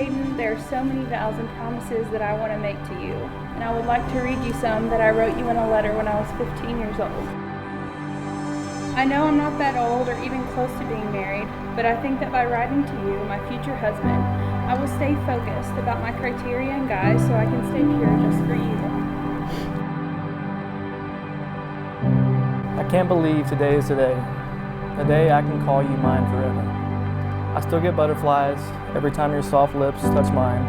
Hayden, there are so many vows and promises that I want to make to you, and I would like to read you some that I wrote you in a letter when I was 15 years old. I know I'm not that old or even close to being married, but I think that by writing to you, my future husband, I will stay focused about my criteria and guys so I can stay pure just for you. I can't believe today is the day I can call you mine forever. I still get butterflies every time your soft lips touch mine,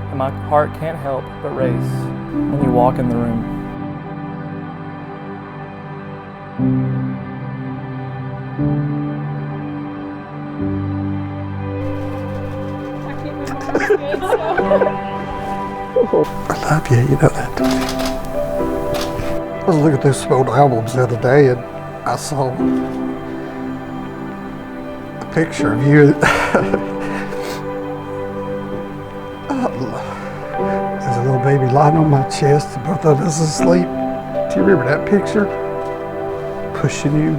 and my heart can't help but race when you walk in the room. I can't remember what I said, so. I love you, you know that, don't you? I was looking through some old albums the other day and I saw a picture of you. There's a little baby lying on my chest and both of us asleep. Do you remember that picture? Pushing you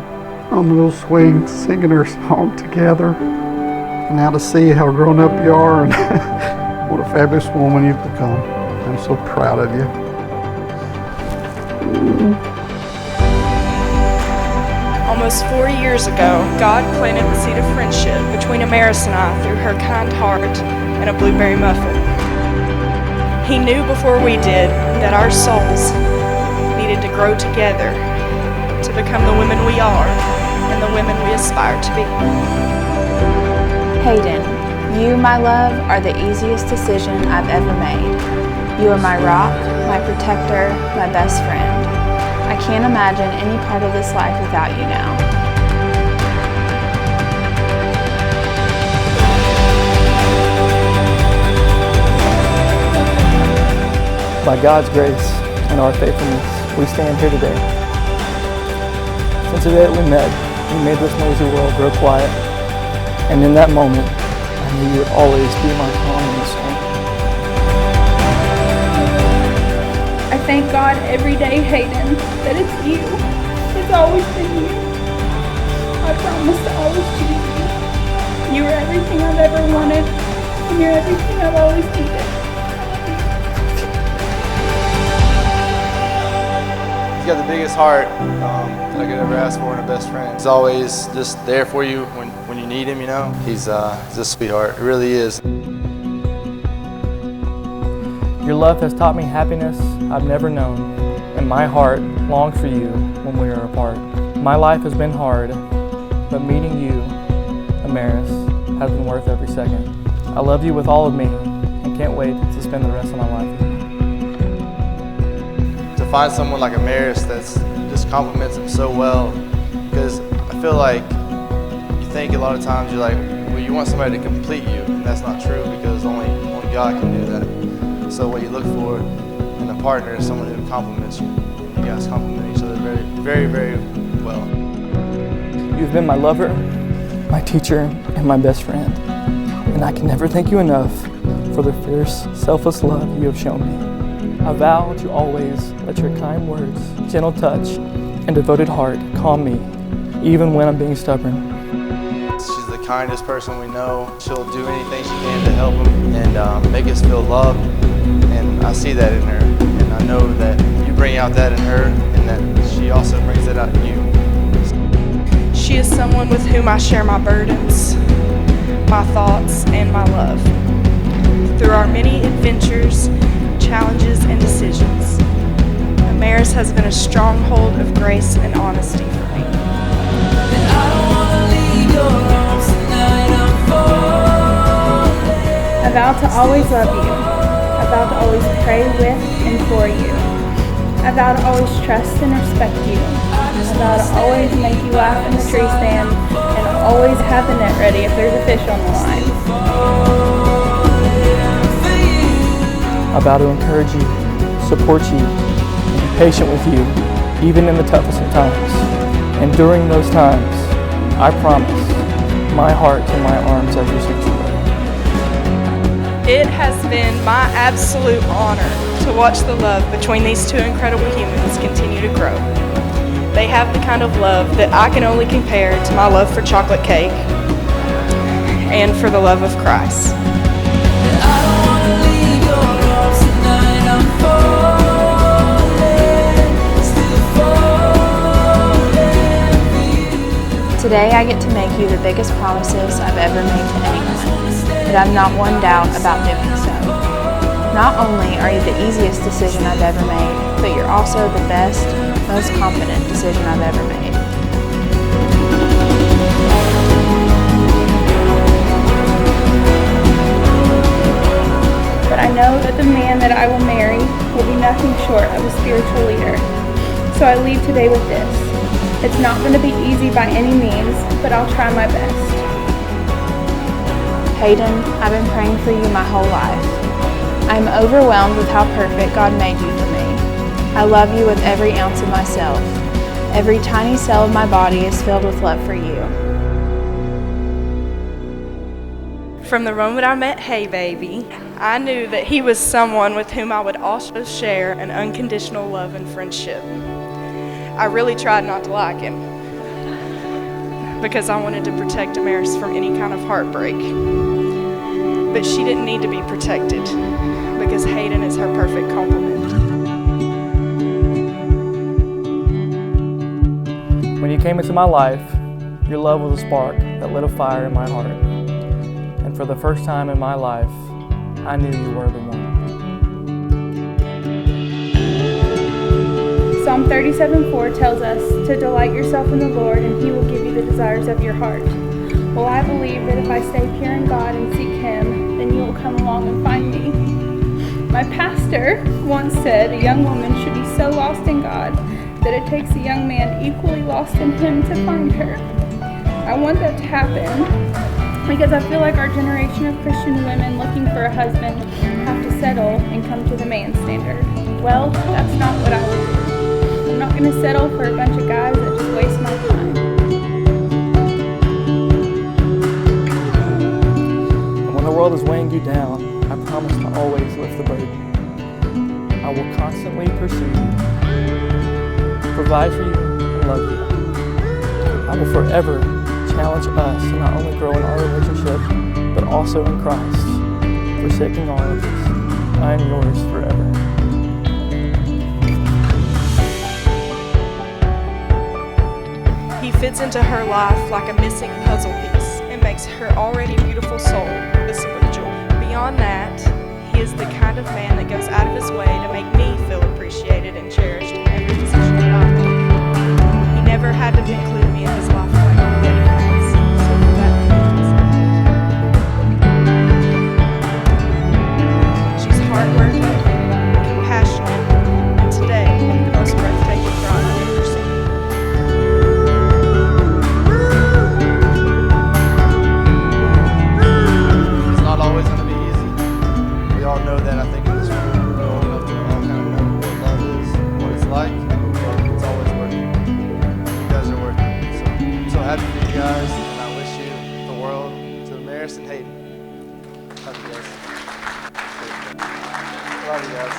on the little swing, singing our song together. And now to see how grown up you are and what a fabulous woman you've become. I'm so proud of you. Almost 40 years ago, God planted the seed of friendship between Amaris and I through her kind heart and a blueberry muffin. He knew before we did that our souls needed to grow together to become the women we are and the women we aspire to be. Hayden, you, my love, are the easiest decision I've ever made. You are my rock, my protector, my best friend. I can't imagine any part of this life without you now. By God's grace and our faithfulness, we stand here today. Since the day that we met, you made this noisy world grow quiet, and in that moment, I knew you would always be my calm in the storm. I thank God every day, Hayden, that it's you. It's always been you. I promise to always choose you. You are everything I've ever wanted, and you're everything I've always needed. He's got the biggest heart that I could ever ask for in a best friend. He's always just there for you when you need him, you know. He's a sweetheart, he really is. Your love has taught me happiness I've never known, and my heart longs for you when we are apart. My life has been hard, but meeting you, Amaris, has been worth every second. I love you with all of me and can't wait to spend the rest of my life with you. To find someone like Amaris that's just compliments him so well, because I feel like you think a lot of times you're like, well, you want somebody to complete you, and that's not true because only God can do that. So what you look for in a partner is someone who compliments you. You guys complement each other very, very, very well. You've been my lover, my teacher, and my best friend. And I can never thank you enough for the fierce, selfless love you have shown me. I vow to always let your kind words, gentle touch, and devoted heart calm me, even when I'm being stubborn. She's the kindest person we know. She'll do anything she can to help him and make us feel loved. And I see that in her. And I know that you bring out that in her and that she also brings that out in you. She is someone with whom I share my burdens, my thoughts, and my love. Through our many adventures, challenges, and decisions, Amaris has been a stronghold of grace and honesty for me. I vow to always love you. I vow to always pray with and for you. I vow to always trust and respect you. I vow to always make you laugh in the tree stand and always have the net ready if there's a fish on the line. I vow to encourage you, support you, and be patient with you, even in the toughest of times. And during those times, I promise my heart and my arms as your sanctuary. It has been my absolute honor to watch the love between these two incredible humans continue to grow. They have the kind of love that I can only compare to my love for chocolate cake and for the love of Christ. Today I get to make you the biggest promises I've ever made to anyone, but I've not one doubt about doing so. Not only are you the easiest decision I've ever made, but you're also the best, most confident decision I've ever made. But I know that the man that I will marry will be nothing short of a spiritual leader. So I leave today with this. It's not going to be easy by any means, but I'll try my best. Hayden, I've been praying for you my whole life. I am overwhelmed with how perfect God made you for me. I love you with every ounce of myself. Every tiny cell of my body is filled with love for you. From the moment I met Hey Baby, I knew that he was someone with whom I would also share an unconditional love and friendship. I really tried not to like him because I wanted to protect Amaris from any kind of heartbreak. But she didn't need to be protected because Hayden is her perfect complement. When you came into my life, your love was a spark that lit a fire in my heart. And for the first time in my life, I knew you were the one. Psalm 37:4 tells us to delight yourself in the Lord and He will give you the desires of your heart. Well, I believe that if I stay pure in God and seek Him, then you will come along and find me. My pastor once said a young woman should be so lost in God that it takes a young man equally lost in Him to find her. I want that to happen because I feel like our generation of Christian women looking for a husband have to settle and come to the man standard. Well, that's not what I will do. I'm not going to settle for a bunch of guys that just waste my time. And when the world is weighing you down, I promise to always lift the burden. I will constantly pursue you, provide for you, and love you. I will forever challenge us to not only grow in our relationship, but also in Christ, forsaking all of this. I am yours forever. He fits into her life like a missing puzzle piece and makes her already beautiful soul glisten with joy. Beyond that, he is the kind of man that goes out of his way to make me feel appreciated and cherished in every decision that I make. He never had to include me in his life plan, but he has. So for that, she's hardworking, compassionate, and today, the most breathtaking bride I've ever seen. It's not always going to be easy. We all know that. I think in this room, we're old enough to all kind of know what love is, what it's like, but it's always worth it. You guys are worth it. So I'm so happy for you guys, and I wish you the world to Amaris and Hayden. Love you guys. Love you guys.